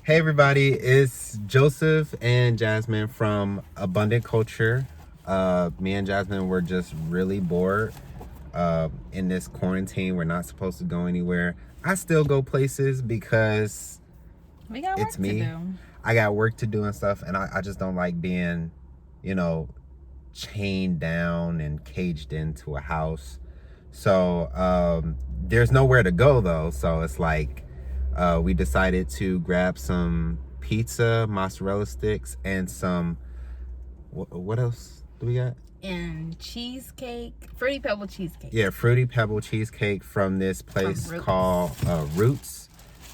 Hey everybody, it's Joseph and Jasmine from Abundant Culture. Me and Jasmine were just really bored in this quarantine. We're not supposed to go anywhere. I still go places because we got it's work me. to do. I got work to do and stuff, and I just don't like being, chained down and caged into a house. So there's nowhere to go though. So it's like we decided to grab some pizza, mozzarella sticks, and some. What else do we got? And cheesecake, Fruity Pebble cheesecake. Yeah, Fruity Pebble cheesecake from this place called Roots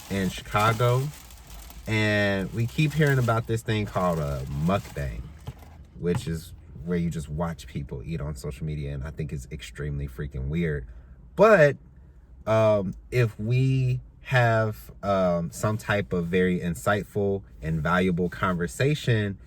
in Chicago. And we keep hearing about this thing called a mukbang, which is where you just watch people eat on social media, and I think it's extremely freaking weird. But if we have some type of very insightful and valuable conversation,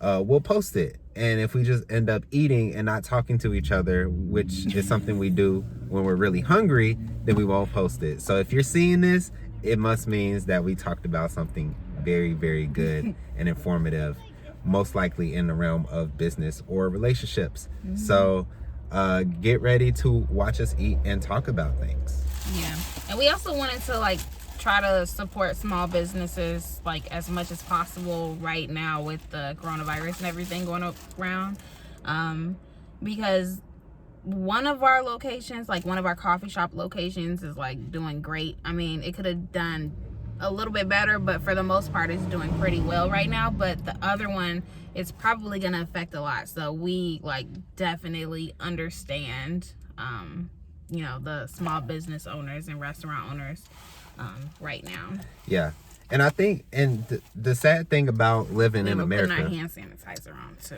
we'll post it. And if we just end up eating and not talking to each other, which is something we do when we're really hungry, then we won't post it. So if you're seeing this, it must means that we talked about something very, very good and informative, most likely in the realm of business or relationships. Mm-hmm. So get ready to watch us eat and talk about things. Yeah. And we also wanted to try to support small businesses as much as possible right now with the coronavirus and everything going around. Because one of our locations, one of our coffee shop locations, is doing great. I mean, it could have done a little bit better, but for the most part it's doing pretty well right now. But the other one, it's probably gonna affect a lot. So we definitely understand the small business owners and restaurant owners right now. Yeah. And I think, and the sad thing about living in America, putting our hand sanitizer on too.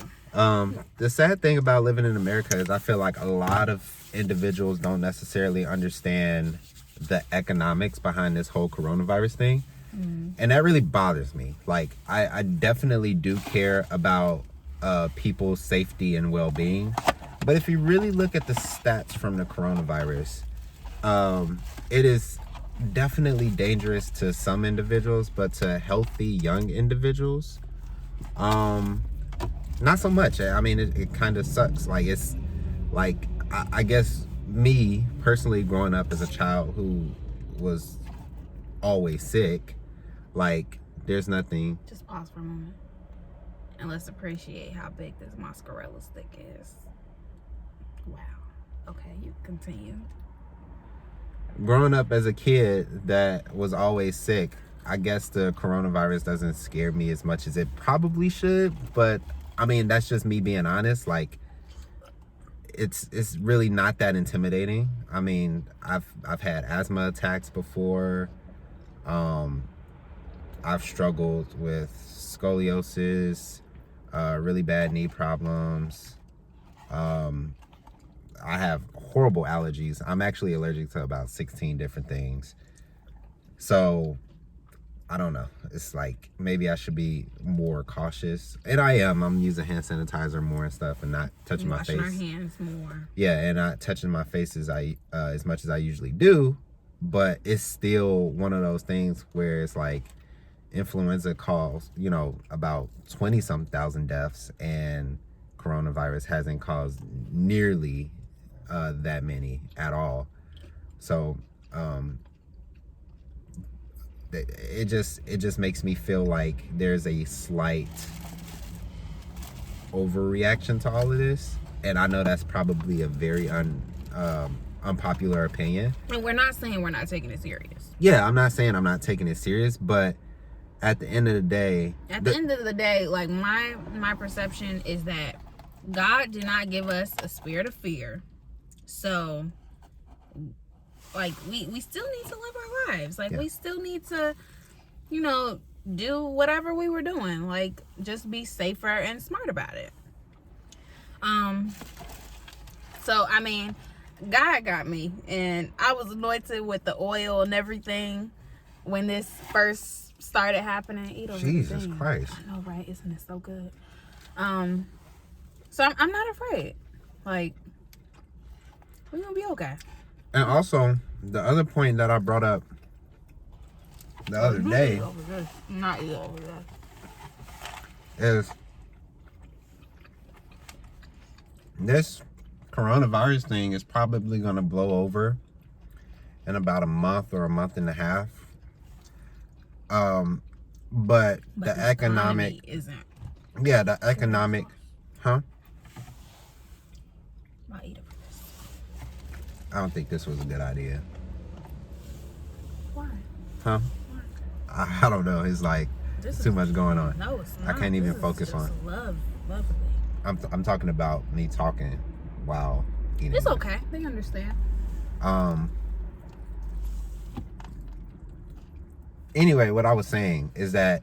The sad thing about living in America is I feel like a lot of individuals don't necessarily understand the economics behind this whole coronavirus thing. Mm. And that really bothers me. I definitely do care about people's safety and well-being. But if you really look at the stats from the coronavirus, it is definitely dangerous to some individuals, but to healthy young individuals, not so much. I mean, it kind of sucks. I guess me personally, growing up as a child who was always sick, there's nothing. Just pause for a moment and let's appreciate how big this mozzarella stick is. Wow. Okay, you continue. Growing up as a kid that was always sick, I guess the coronavirus doesn't scare me as much as it probably should. But I mean, that's just me being honest. It's really not that intimidating. I mean, I've had asthma attacks before. I've struggled with scoliosis, really bad knee problems. I have horrible allergies. I'm actually allergic to about 16 different things. So, I don't know. It's maybe I should be more cautious. And I am. I'm using hand sanitizer more and stuff and not touching my face. Washing our hands more. Yeah, and not touching my face as much as I usually do. But it's still one of those things where it's influenza caused, about 20-some thousand deaths, and coronavirus hasn't caused nearly that many at all. So it just makes me feel like there's a slight overreaction to all of this, and I know that's probably a very unpopular opinion. And we're not saying we're not taking it serious. Yeah, I'm not saying I'm not taking it serious, but at the end of the day, my perception is that God did not give us a spirit of fear. So, we still need to live our lives. Yeah. We still need to, do whatever we were doing. Just be safer and smart about it. So, I mean, God got me. And I was anointed with the oil and everything when this first started happening. Jesus Christ. I know, right? Isn't it so good? So I'm not afraid. We're gonna be okay. And also, the other point that I brought up the other day not eat over there. is this coronavirus thing is probably going to blow over in about a month or a month and a half. But the economic isn't. Yeah, the economic, huh? I'll eat it for this. I don't think this was a good idea. Why? Huh? Why? I don't know. It's like too much going on. No, it's not. I can't even This focus is on. Lovely. I'm talking about me talking while eating. It's okay. They understand. Anyway, what I was saying is that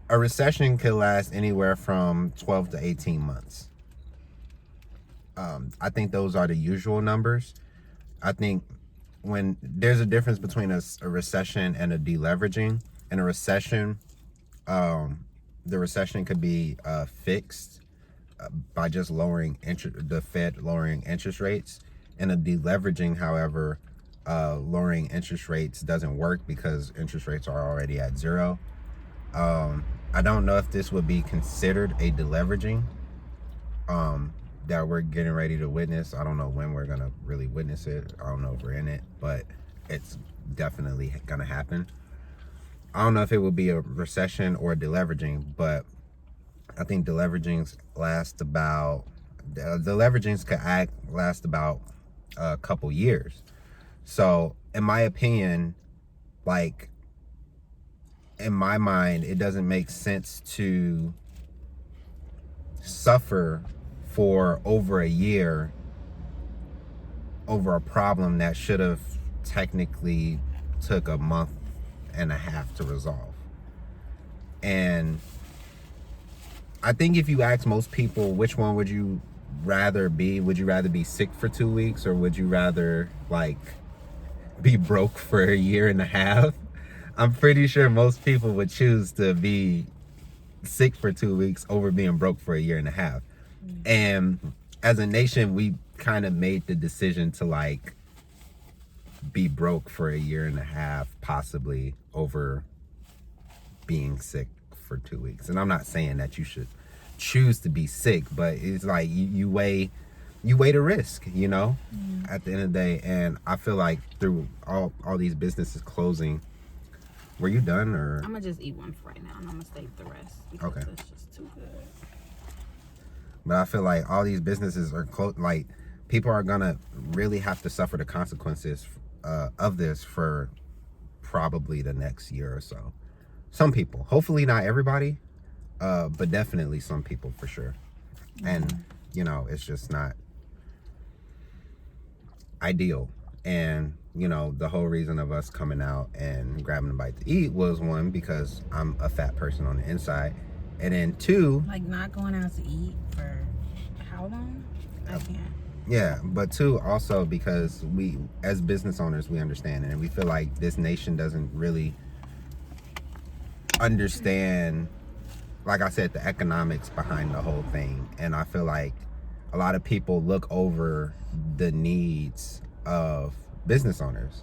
a recession could last anywhere from 12 to 18 months. I think those are the usual numbers. I think when there's a difference between a recession and a deleveraging. In a recession, the recession could be fixed by just the Fed lowering interest rates. And a deleveraging, however, lowering interest rates doesn't work because interest rates are already at zero. I don't know if this would be considered a deleveraging that we're getting ready to witness. I don't know when we're gonna really witness it. I don't know if we're in it, but it's definitely gonna happen. I don't know if it will be a recession or a deleveraging, but I think deleveragings last about a couple years. So in my opinion, like in my mind, it doesn't make sense to suffer for over a year over a problem that should have technically took a month and a half to resolve. And I think if you ask most people, which one would you rather be? Would you rather be sick for 2 weeks, or would you rather like be broke for a year and a half? I'm pretty sure most people would choose to be sick for 2 weeks over being broke for a year and a half. And as a nation, we kind of made the decision to like be broke for a year and a half, possibly, over being sick for 2 weeks. And I'm not saying that you should choose to be sick, but it's like you weigh the risk, you know, at the end of the day. And I feel like through all these businesses closing, were you done, or? I'm gonna just eat one for right now, and I'm gonna save the rest because it's just too good. But I feel like all these businesses are like people are gonna really have to suffer the consequences of this for probably the next year or so. Some people, hopefully not everybody, but definitely some people for sure. And you know, it's just not ideal. And you know, the whole reason of us coming out and grabbing a bite to eat was, one, because I'm a fat person on the inside, and then two, like not going out to eat for how long? I can't. Yeah, but two, also because we, as business owners, we understand it, and we feel like this nation doesn't really understand, like I said, the economics behind the whole thing. And I feel like a lot of people look over the needs of business owners,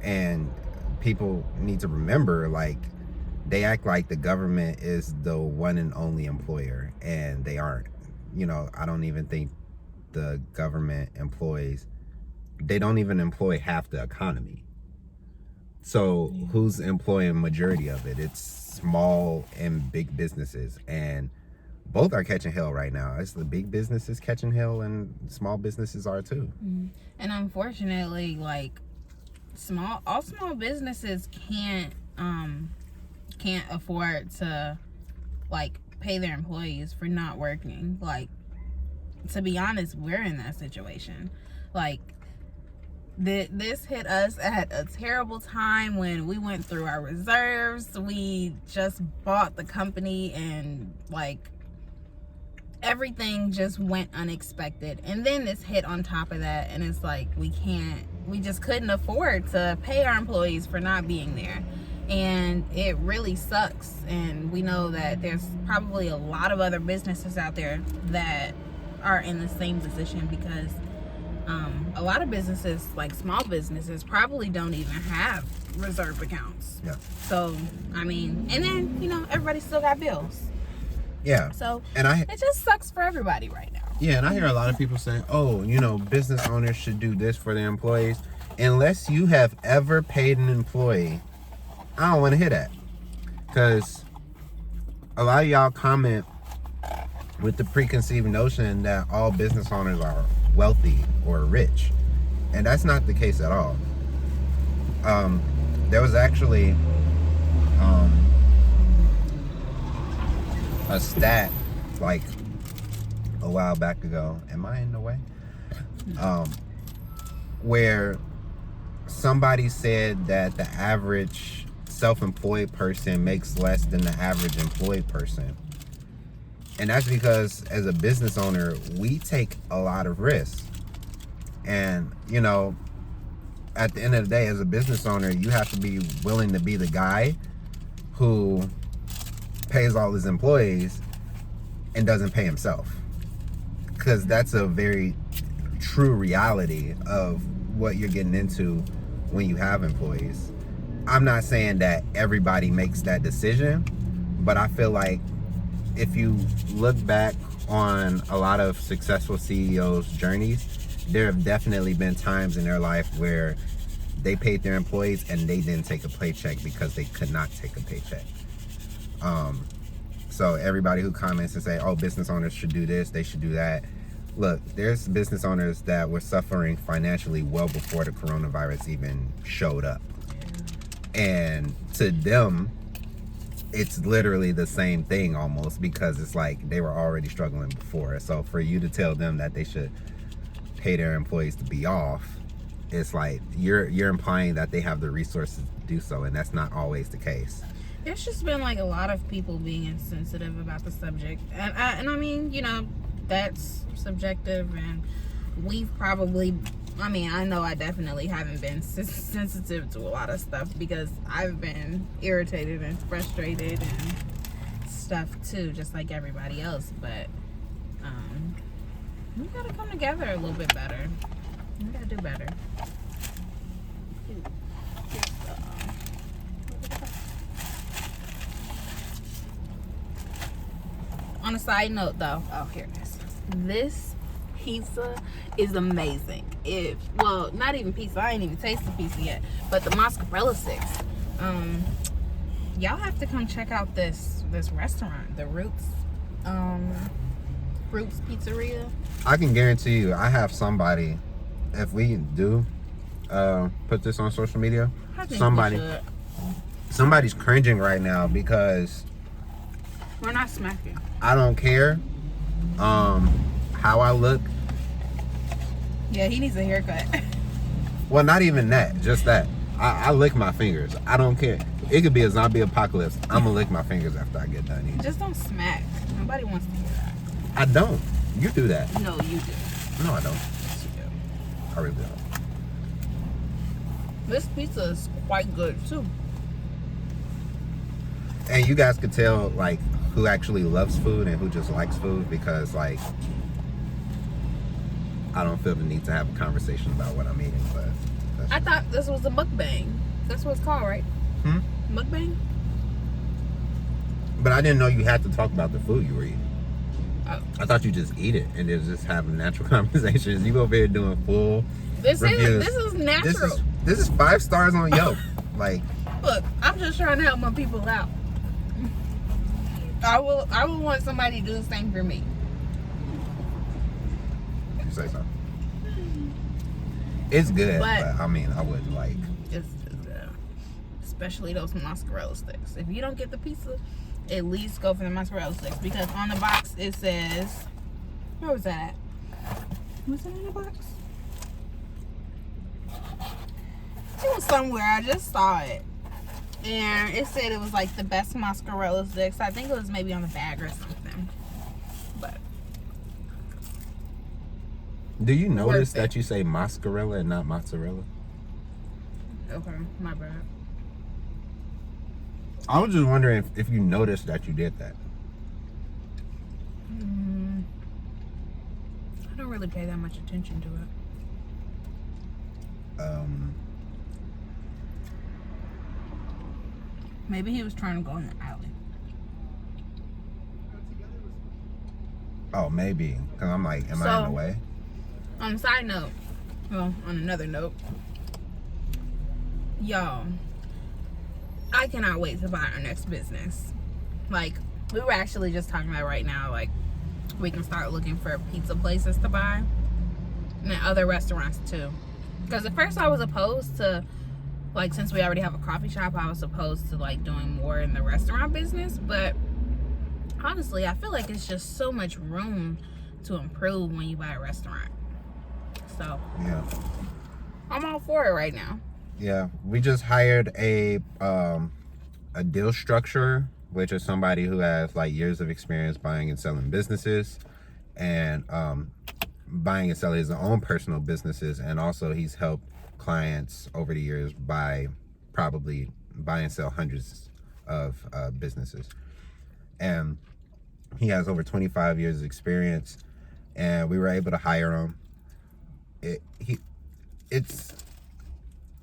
and people need to remember, like, they act like the government is the one and only employer, and they aren't. You know, I don't even think the government employs, they don't even employ half the economy. So who's employing majority of it? It's small and big businesses, and both are catching hell right now. It's the big businesses catching hell, and small businesses are too. And unfortunately, like all small businesses can't afford to like pay their employees for not working. Like, to be honest, we're in that situation. Like, this hit us at a terrible time when we went through our reserves. We just bought the company, and like everything just went unexpected, and then this hit on top of that, and it's like we just couldn't afford to pay our employees for not being there. And it really sucks. And we know that there's probably a lot of other businesses out there that are in the same position, because a lot of businesses, like small businesses, probably don't even have reserve accounts. Yeah. So, I mean, and then, you know, everybody still got bills. Yeah. So, and it just sucks for everybody right now. Yeah, and I hear a lot of people saying, oh, you know, business owners should do this for their employees. Unless you have ever paid an employee, I don't want to hear that. Because a lot of y'all comment with the preconceived notion that all business owners are wealthy or rich. And that's not the case at all. There was actually a stat like a while back ago. Am I in the way? Where somebody said that the average self-employed person makes less than the average employed person. And that's because as a business owner, we take a lot of risks. And, you know, at the end of the day, as a business owner, you have to be willing to be the guy who pays all his employees and doesn't pay himself. Because that's a very true reality of what you're getting into when you have employees. I'm not saying that everybody makes that decision, but I feel like if you look back on a lot of successful CEOs' journeys, there have definitely been times in their life where they paid their employees and they didn't take a paycheck because they could not take a paycheck. So everybody who comments and say, oh, business owners should do this, they should do that. Look, there's business owners that were suffering financially well before the coronavirus even showed up. And to them, it's literally the same thing almost, because it's like they were already struggling before. So for you to tell them that they should pay their employees to be off, it's like you're implying that they have the resources to do so, and that's not always the case. There's just been like a lot of people being insensitive about the subject, and I mean, you know, that's subjective, and we've probably, I mean, I know I definitely haven't been sensitive to a lot of stuff because I've been irritated and frustrated and stuff too, just like everybody else. But we gotta come together a little bit better. We gotta do better. On a side note though, oh, here it is. This pizza is amazing. Well, not even pizza, I ain't even tasted the pizza yet, but the mozzarella sticks. Y'all have to come check out this restaurant, the Roots Pizzeria. I can guarantee you, I have somebody, if we do put this on social media, somebody's cringing right now because we're not smacking. I don't care how I look. Yeah, he needs a haircut. Well, not even that, just that. I lick my fingers. I don't care. It could be a zombie apocalypse. I'm gonna lick my fingers after I get done eating. Just don't smack. Nobody wants to hear that. I don't. You do that. No, you do. No, I don't. Yes, you do. I really don't. This pizza is quite good too. And you guys could tell like who actually loves food and who just likes food, because like I don't feel the need to have a conversation about what I'm eating, but I thought this was a mukbang. That's what it's called, right? Mukbang? But I didn't know you had to talk about the food you were eating. Oh. I thought you just eat it and then just have natural conversations. You over here doing full This reviews. is natural. This is 5 stars on Yelp. Like, look, I'm just trying to help my people out. I will want somebody to do the same for me. You say so. It's good, but I mean, I would like. It's especially those mozzarella sticks. If you don't get the pizza, at least go for the mozzarella sticks, because on the box it says, where was that? Was it in the box? It was somewhere. I just saw it, and it said it was like the best mozzarella sticks. I think it was maybe on the bag or something. But do you notice that you say mozzarella and not mozzarella? Okay, my bad. I was just wondering if you noticed that you did that. I don't really pay that much attention to it. Maybe he was trying to go in the alley. Oh, maybe. Because I'm like, am I in the way? On a side note, well, on another note, y'all, I cannot wait to buy our next business. Like, we were actually just talking about right now, like, we can start looking for pizza places to buy and other restaurants too. Because at first I was opposed to, like, since we already have a coffee shop, I was opposed to, like, doing more in the restaurant business. But honestly, I feel like it's just so much room to improve when you buy a restaurant. So, yeah, I'm all for it right now. Yeah, we just hired a deal structurer, which is somebody who has like years of experience buying and selling businesses, and buying and selling his own personal businesses, and also he's helped clients over the years buy and sell hundreds of businesses, and he has over 25 years of experience, and we were able to hire him.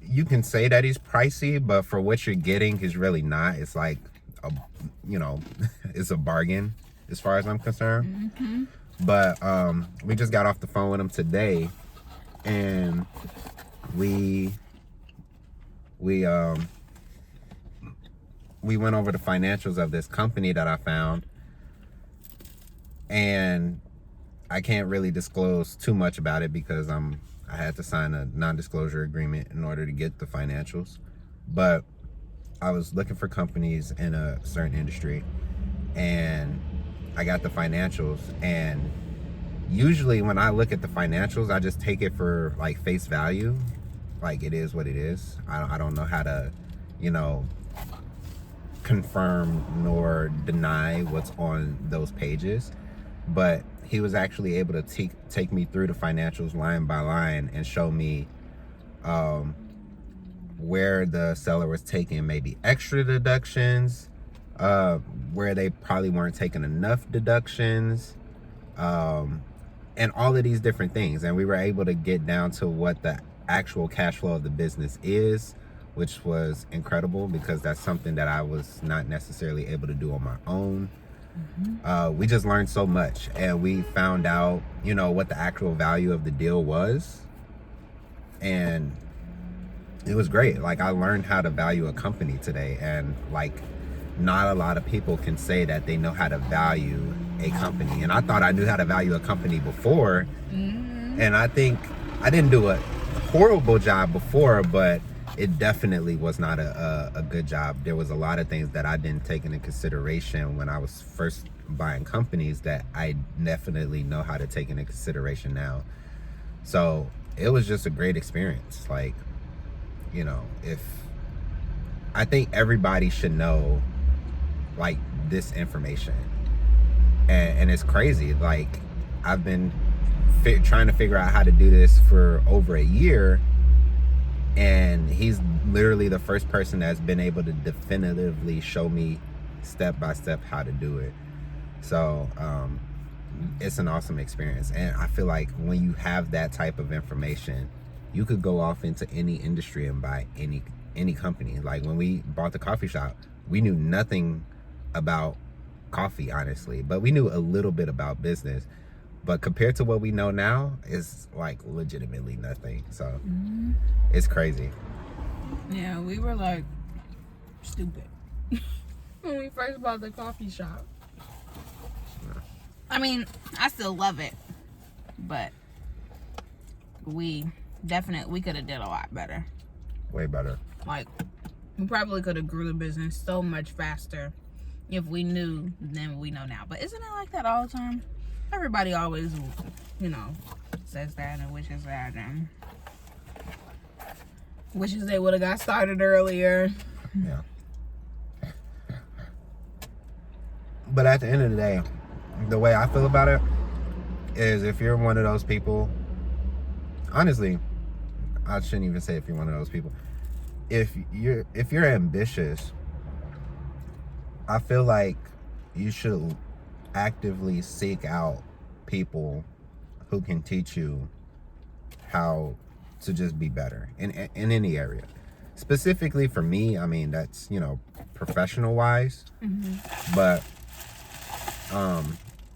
You can say that he's pricey, but for what you're getting, he's really not. It's like it's a bargain as far as I'm concerned. Mm-hmm. But we just got off the phone with him today, and we went over the financials of this company that I found, and I can't really disclose too much about it because I had to sign a non-disclosure agreement in order to get the financials. But I was looking for companies in a certain industry, and I got the financials. And usually when I look at the financials, I just take it for like face value. Like, it is what it is. I don't know how to, confirm nor deny what's on those pages. But he was actually able to take me through the financials line by line and show me where the seller was taking maybe extra deductions, where they probably weren't taking enough deductions, and all of these different things. And we were able to get down to what the actual cash flow of the business is, which was incredible because that's something that I was not necessarily able to do on my own. We just learned so much, and we found out, what the actual value of the deal was, and it was great. Like, I learned how to value a company today, and like, not a lot of people can say that they know how to value a company. And I thought I knew how to value a company before, and I think I didn't do a horrible job before, but it definitely was not a good job. There was a lot of things that I didn't take into consideration when I was first buying companies that I definitely know how to take into consideration now. So it was just a great experience. Like, if I think everybody should know like this information, and it's crazy. Like, I've been trying to figure out how to do this for over a year, and he's literally the first person that's been able to definitively show me step by step how to do it. So it's an awesome experience. And I feel like when you have that type of information, you could go off into any industry and buy any company. Like, when we bought the coffee shop, we knew nothing about coffee, honestly, but we knew a little bit about business. But compared to what we know now, it's like legitimately nothing. So it's crazy. Yeah, we were like stupid when we first bought the coffee shop. I mean, I still love it, but we could have did a lot better. Way better. Like, we probably could have grew the business so much faster if we knew than we know now. But isn't it like that all the time? Everybody always, says that and wishes that and wishes they would have got started earlier. Yeah. But at the end of the day, the way I feel about it is, if you're one of those people, honestly, I shouldn't even say if you're one of those people. If you're ambitious, I feel like you should actively seek out people who can teach you how to just be better in any area. specifically for me, I mean, that's, you know, professional wise, but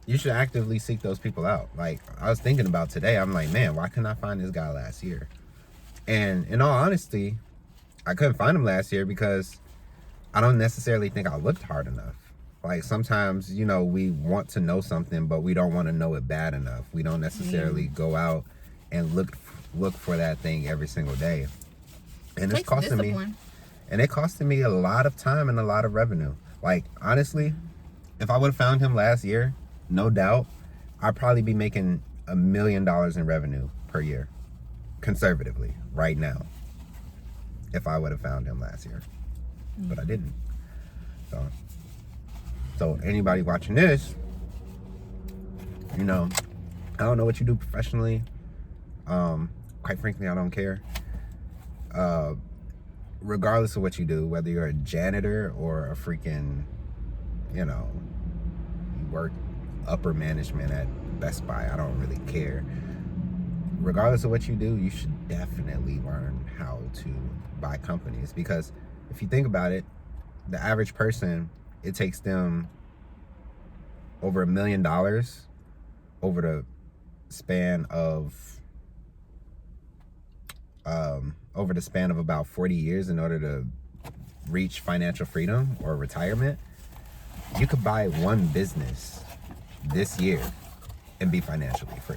you should actively seek those people out. Like, I was thinking about today, I'm like, man, why couldn't I find this guy last year? And in all honesty, I couldn't find him last year because I don't necessarily think I looked hard enough. Like, sometimes, you know, we want to know something, but we don't want to know it bad enough. We don't necessarily go out and look for that thing every single day. And it's costing me. And it costed me a lot of time and a lot of revenue. Like, honestly, if I would have found him last year, no doubt, I'd probably be making $1 million in revenue per year, conservatively, right now, if I would have found him last year. But I didn't. So anybody watching this, you know, I don't know what you do professionally. Quite frankly, I don't care. Regardless of what you do, whether you're a janitor or a freaking, you know, you work upper management at Best Buy, I don't really care. Regardless of what you do, you should definitely learn how to buy companies, because if you think about it, the average person, it takes them over $1 million over the span of about 40 years in order to reach financial freedom or retirement. You could buy one business this year and be financially free.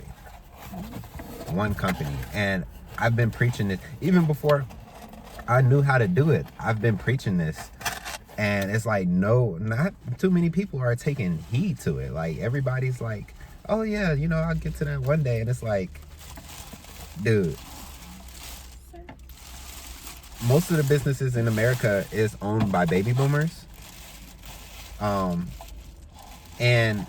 One company. And I've been preaching it even before I knew how to do it. I've been preaching this, and it's like, no, not too many people are taking heed to it. Like, everybody's like, oh yeah, you know, I'll get to that one day. And it's like, dude, most of the businesses in America is owned by baby boomers. And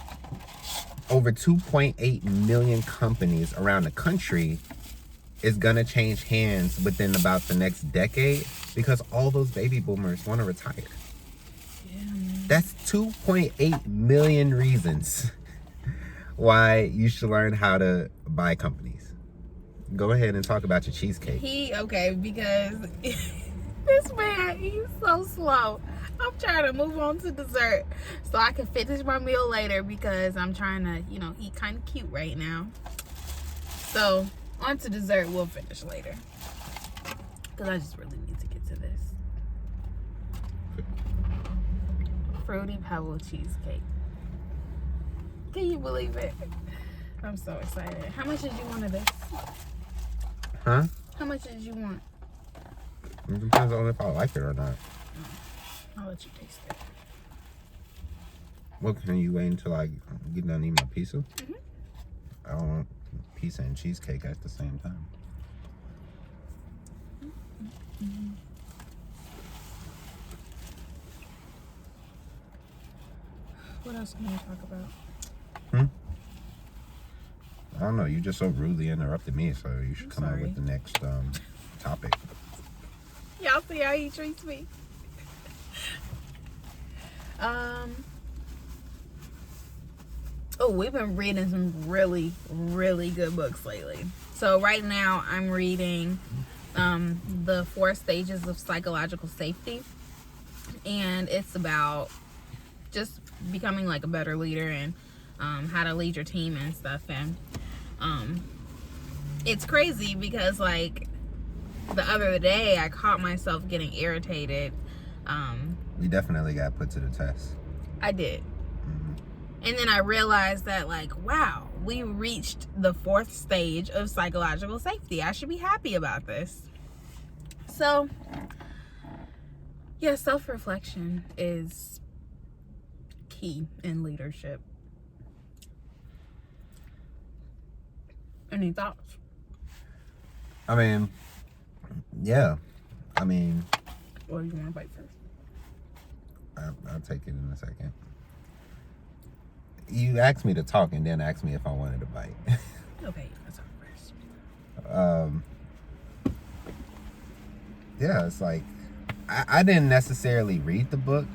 over 2.8 million companies around the country is gonna change hands within about the next decade, because all those baby boomers want to retire. Yeah, that's 2.8 million reasons why you should learn how to buy companies. Go ahead and talk about your cheesecake. Because this man, he's so slow. I'm trying to move on to dessert so I can finish my meal later, because I'm trying to, you know, eat kind of cute right now. So on to dessert, we'll finish later, because I just really need to get to this. Fruity Pebble cheesecake. Can you believe it? I'm so excited. How much did you want of this? Huh? How much did you want? It depends on if I like it or not. I'll let you taste it. Well, can you wait until I get done eating my pizza? Mm-hmm. I don't want pizza and cheesecake at the same time. Mm-hmm. What else can we talk about? I don't know. You just so rudely interrupted me, so you should come up with the next topic. Y'all see how he treats me? Oh, we've been reading some really, really good books lately. So right now I'm reading The 4 Stages of Psychological Safety. And it's about just becoming like a better leader and how to lead your team and stuff. And it's crazy because, like, the other day I caught myself getting irritated. You definitely got put to the test. I did. And then I realized that, like, wow, we reached the 4th stage of psychological safety. I should be happy about this. So, yeah, self-reflection is key in leadership. Any thoughts? I mean, yeah. I mean... Or do you want to bite first? I'll take it in a second. You asked me to talk and then asked me if I wanted to bite. Okay, let's talk first. Yeah, it's like, I didn't necessarily read the book,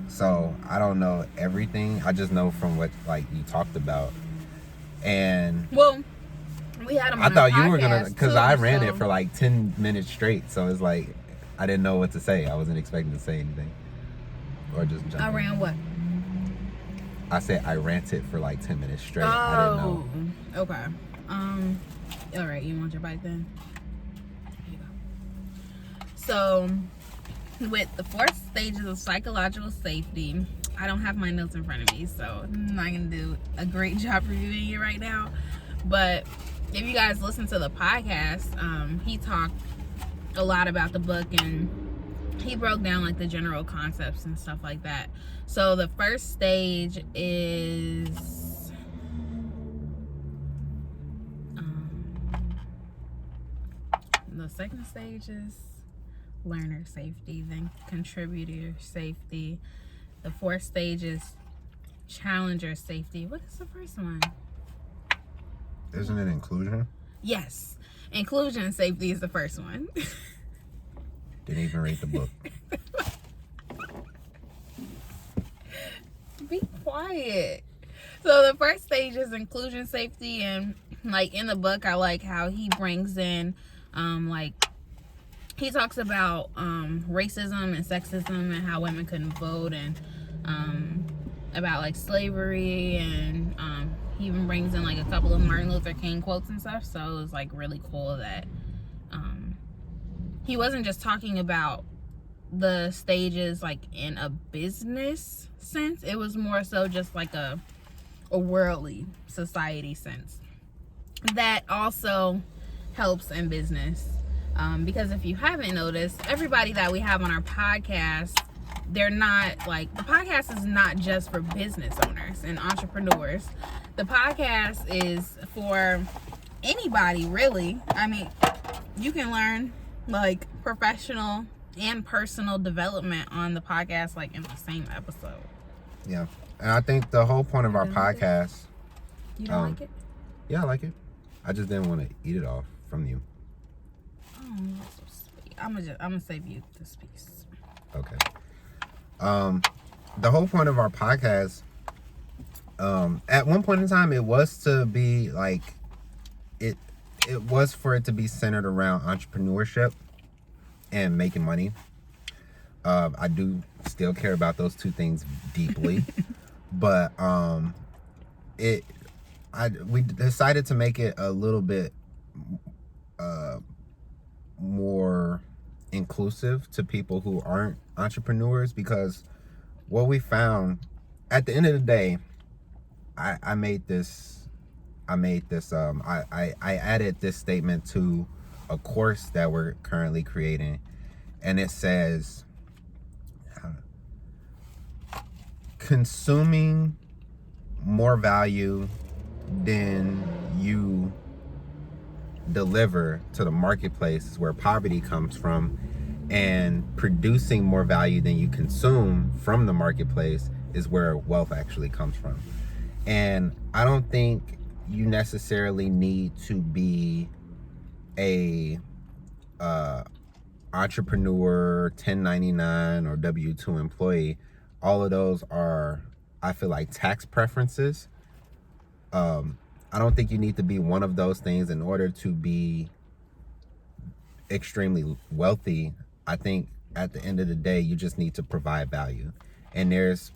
so I don't know everything. I just know from what, like, you talked about. And well, we had him on I thought you were podcast gonna, because too, I ran it for like 10 minutes straight, so it's like I didn't know what to say. I wasn't expecting to say anything. Or just jump. I ran what? I said I ranted for like 10 minutes straight. I didn't know. Okay. All right. You want your bike then? Here you go. So, with the 4 stages of psychological safety, I don't have my notes in front of me, so I'm not gonna do a great job reviewing it right now. But if you guys listen to the podcast, he talked a lot about the book, and he broke down like the general concepts and stuff like that. So the first stage is the second stage is learner safety, then contributor safety. The 4th stage is challenger safety. What is the first one? Isn't it inclusion? Yes, inclusion safety is the first one. Didn't even read the book. Be quiet. So the first stage is inclusion safety, and like in the book, I like how he brings in like he talks about racism and sexism and how women couldn't vote, and about like slavery, and he even brings in like a couple of Martin Luther King quotes and stuff. So it was like really cool that he wasn't just talking about the stages like in a business sense. It was more so just like a worldly society sense that also helps in business. Because if you haven't noticed, everybody that we have on our podcast, they're not like, the podcast is not just for business owners and entrepreneurs. The podcast is for anybody, really. I mean, you can learn like professional and personal development on the podcast, like in the same episode. Yeah. And I think the whole point of our podcast. You don't like it? Yeah, I like it. I just didn't want to eat it off from you. Oh, that's so sweet. I'm gonna save you this piece. Okay. The whole point of our podcast, at one point in time, it was to be like, it was for it to be centered around entrepreneurship and making money. I do still care about those two things deeply, but we decided to make it a little bit more inclusive to people who aren't entrepreneurs, because what we found at the end of the day, I added this statement to a course that we're currently creating, and it says consuming more value than you deliver to the marketplace is where poverty comes from, and producing more value than you consume from the marketplace is where wealth actually comes from. And I don't think you necessarily need to be a entrepreneur, 1099 or W-2 employee. All of those are, I feel like, tax preferences. I don't think you need to be one of those things in order to be extremely wealthy. I think at the end of the day, you just need to provide value. And there's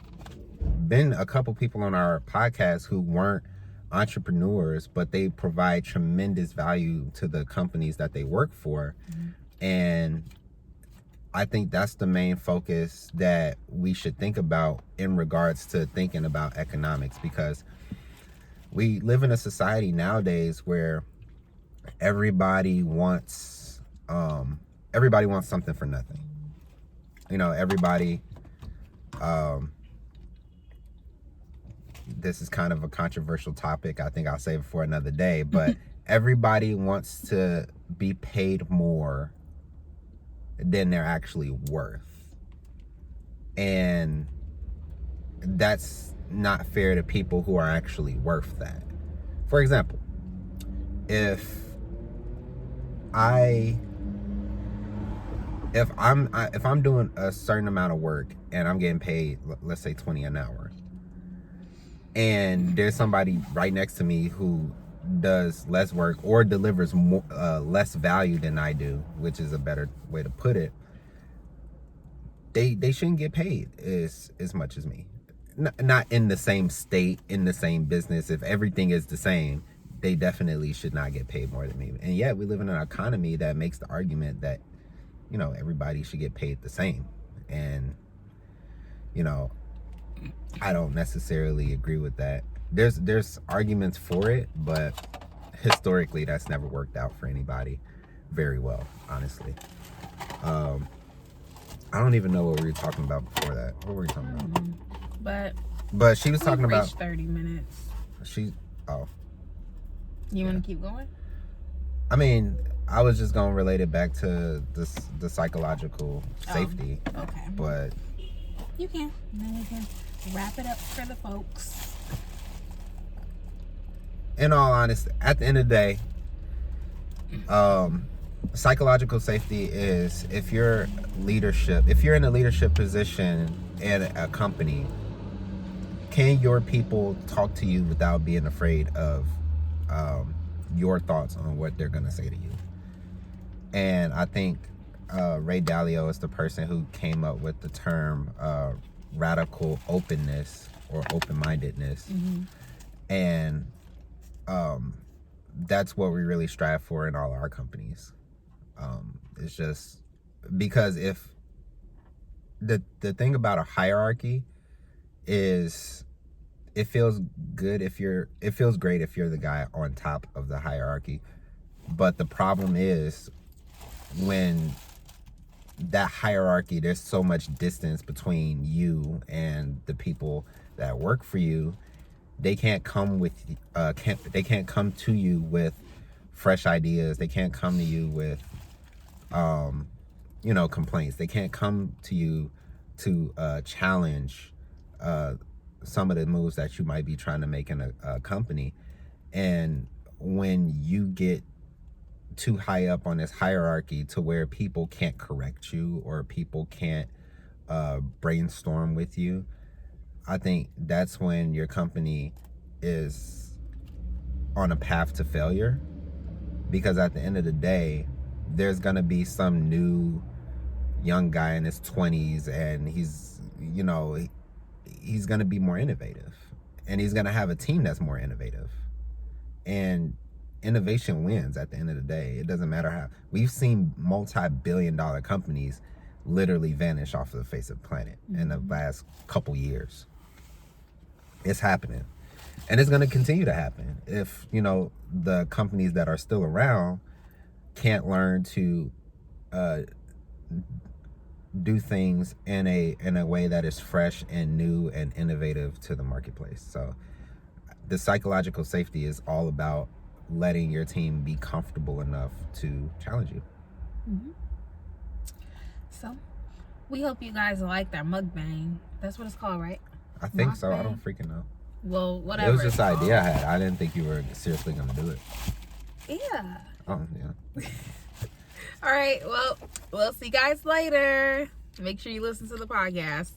been a couple people on our podcast who weren't entrepreneurs, but they provide tremendous value to the companies that they work for. Mm-hmm. And I think that's the main focus that we should think about in regards to thinking about economics, because we live in a society nowadays where everybody wants something for nothing. You know, everybody, this is kind of a controversial topic. I think I'll save it for another day, but everybody wants to be paid more than they're actually worth. And that's not fair to people who are actually worth that. For example, if I'm doing a certain amount of work and I'm getting paid, let's say 20 an hour, and there's somebody right next to me who does less work or delivers more, less value than I do, which is a better way to put it, they shouldn't get paid as much as me. Not in the same state, in the same business. If everything is the same, they definitely should not get paid more than me. And yet we live in an economy that makes the argument that, you know, everybody should get paid the same. And, you know, I don't necessarily agree with that. There's arguments for it, but historically that's never worked out for anybody very well, honestly. I don't even know what we were talking about before that. What were we talking about? But she was talking about 30 minutes. You want to keep going? I mean, I was just gonna relate it back to the psychological safety. Okay. But you can. Then you can wrap it up for the folks. In all honesty, at the end of the day, psychological safety is if you're in a leadership position in a company, can your people talk to you without being afraid of your thoughts on what they're going to say to you? And I think Ray Dalio is the person who came up with the term radical openness or open-mindedness. And that's what we really strive for in all our companies. It's just because if the thing about a hierarchy is it feels great if you're the guy on top of the hierarchy. But the problem is when that hierarchy, there's so much distance between you and the people that work for you. They can't come to you with fresh ideas. They can't come to you with complaints. They can't come to you to challenge some of the moves that you might be trying to make in a company. And when you get too high up on this hierarchy to where people can't correct you or people can't brainstorm with you, I think that's when your company is on a path to failure. Because at the end of the day, there's gonna be some new young guy in his 20s, and he's gonna be more innovative, and he's gonna have a team that's more innovative, and innovation wins at the end of the day. It doesn't matter how. We've seen multi-billion-dollar companies literally vanish off of the face of the planet in the last couple years. It's happening, and it's going to continue to happen if the companies that are still around can't learn to do things in a way that is fresh and new and innovative to the marketplace. So the psychological safety is all about letting your team be comfortable enough to challenge you. So we hope you guys like that mukbang. That's what it's called, right? I think so. I don't freaking know. Well, whatever. It was just an idea I had. I didn't think you were seriously going to do it. Yeah. Oh, yeah. All right. Well, we'll see you guys later. Make sure you listen to the podcast.